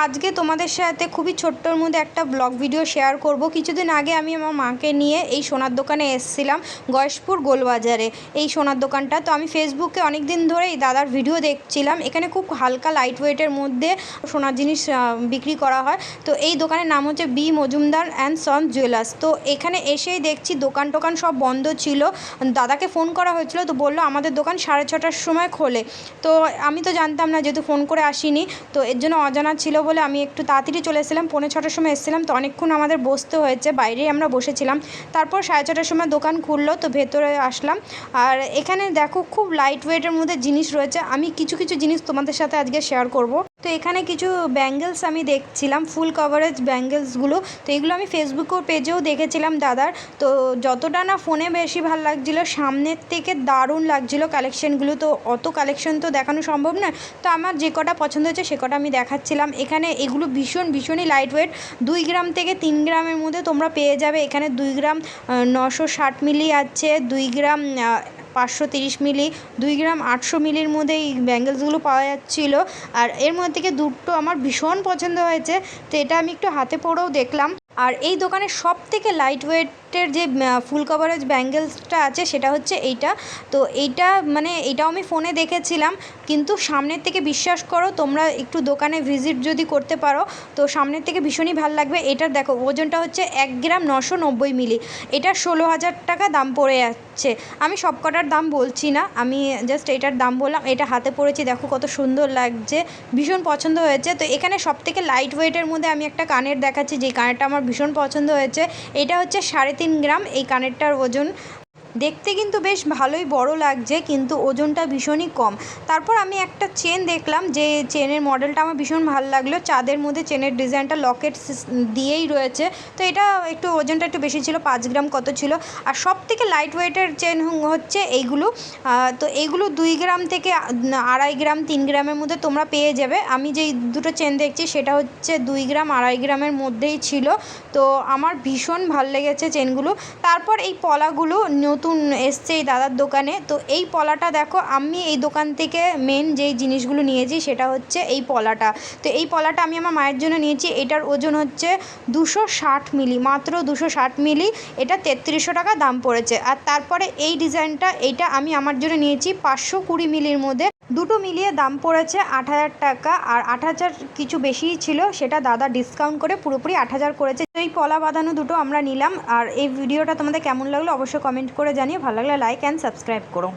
আজকে তোমাদের সাথে খুবই ছোট্টর মধ্যে একটা ব্লগ ভিডিও শেয়ার করব। কিছুদিন আগে আমি আমার মাকে নিয়ে এই সোনার দোকানে এসেছিলাম, গয়েশপুর গোলবাজারে এই সোনার দোকানটা। তো আমি ফেসবুকে অনেক দিন ধরে এই দাদার ভিডিও দেখছিলাম। এখানে খুব হালকা লাইট ওয়েটের মধ্যে সোনার জিনিস বিক্রি করা হয়। তো এই দোকানের নাম হচ্ছে B Majumdar and sons jewellers. তো এখানে এসেই দেখছি দোকান টোকান সব বন্ধ ছিল। দাদাকে ফোন করা হয়েছিল, তো বললো আমাদের দোকান 6:30টার সময় খোলে। তো আমি তো জানতাম না, যেহেতু ফোন করে আসিনি, তো এর জন্য অজানা ছিল বলে আমি একটু তাড়াতাড়ি চলে এসেছিলাম। 6:45টার সময় এসেছিলাম, তো অনেকক্ষণ আমাদের বসতে হয়েছে, বাইরেই আমরা বসেছিলাম। তারপর 6:30টার সময় দোকান খুললো, তো ভেতরে আসলাম। আর এখানে দেখো খুব লাইট ওয়েটের মধ্যে জিনিস রয়েছে। আমি কিছু কিছু জিনিস তোমাদের সাথে আজকে শেয়ার করব। তো এখানে কিছু ব্যাঙ্গেলস আমি দেখছিলাম, ফুল কভারেজ ব্যাঙ্গেলসগুলো। তো এগুলো আমি ফেসবুকের পেজেও দেখেছিলাম দাদার। তো যতটা না ফোনে বেশি ভালো লাগছিলো, সামনের থেকে দারুণ লাগছিলো কালেকশানগুলো। তো অত কালেকশন তো দেখানো সম্ভব না, তো আমার যে কটা পছন্দ হয়েছে সে কটা আমি দেখাচ্ছিলাম। এখানে এগুলো ভীষণই লাইট ওয়েট। 2 গ্রাম থেকে 3 গ্রামের মধ্যে তোমরা পেয়ে যাবে। এখানে 2 গ্রাম 960 মিলি আছে, 2 গ্রাম 530 মিলি, 2 গ্রাম 800 মিলির মধ্যে এই ব্যাঙ্গেলসগুলো পাওয়া যাচ্ছিলো। আর এর মধ্যে থেকে দুটো আমার ভীষণ পছন্দ হয়েছে, তো এটা আমি একটু হাতে পরেও দেখলাম। আর এই দোকানের সব থেকে লাইট ওয়েটের যে ফুল কভারেজ ব্যাঙ্গেলসটা আছে সেটা হচ্ছে এইটা। তো এইটা মানে এটাও আমি ফোনে দেখেছিলাম, কিন্তু সামনের থেকে বিশ্বাস করো, তোমরা একটু দোকানে ভিজিট যদি করতে পারো তো সামনের থেকে ভীষণই ভালো লাগবে। এটার দেখো ওজনটা হচ্ছে 1 গ্রাম 990 মিলি। এটা 16,000 টাকা দাম পড়ে যাচ্ছে। আমি সব কটার দাম বলছি না, আমি জাস্ট এটার দাম বললাম। এটা হাতে পড়েছি, দেখো কত সুন্দর লাগছে, ভীষণ পছন্দ হয়েছে। তো এখানে সব থেকে লাইট ওয়েটের মধ্যে আমি একটা কানের দেখাচ্ছি, যেই কানেরটা আমার ভীষণ পছন্দ হয়েছে। এটা হচ্ছে 3.5 গ্রাম এই কানেরটার ওজন। দেখতে কিন্তু বেশ ভালোই বড় লাগছে, কিন্তু ওজনটা ভীষণই কম। তারপর আমি একটা চেন দেখলাম, যে চেনের মডেলটা আমার ভীষণ ভালো লাগলো। চাঁদের মধ্যে চেনের ডিজাইনটা লকেট দিয়েই রয়েছে। তো এটা একটু ওজনটা একটু বেশি ছিল, 5 গ্রাম কত ছিল। আর সব থেকে লাইট ওয়েটের চেন হচ্ছে এইগুলো। তো এইগুলো 2 গ্রাম থেকে 2.5 গ্রাম 3 গ্রামের মধ্যে তোমরা পেয়ে যাবে। আমি যেই দুটো চেন দেখছি সেটা হচ্ছে 2 গ্রাম 2.5 গ্রামের মধ্যেই ছিল। তো আমার ভীষণ ভালো লেগেছে চেনগুলো। তারপর এই পলাগুলো নতুন এসছে এই দাদার দোকানে। তো এই পলাটা দেখো, আমি এই দোকান থেকে মেন যেই জিনিসগুলো নিয়েছি সেটা হচ্ছে এই পলাটা। তো এই পলাটা আমি আমার মায়ের জন্য নিয়েছি। এটার ওজন হচ্ছে 260 মিলি, মাত্র 260 মিলি। এটা 3300 টাকা দাম পড়েছে। আর তারপরে এই ডিজাইনটা, এইটা আমি আমার জন্য নিয়েছি 520 মিলির মধ্যে। দুটো মিলিয়ে দাম পড়েছে 8,000 টাকা। আর 8,000 কিছু বেশিই ছিল, সেটা দাদা ডিসকাউন্ট করে পুরোপুরি 8,000 করেছে। তো এই পলা বাঁধানো দুটো আমরা নিলাম। আর এই ভিডিওটা তোমাদের কেমন লাগলো অবশ্যই কমেন্ট করে জানিয়ে, ভালো লাগলে লাইক অ্যান্ড সাবস্ক্রাইব করো।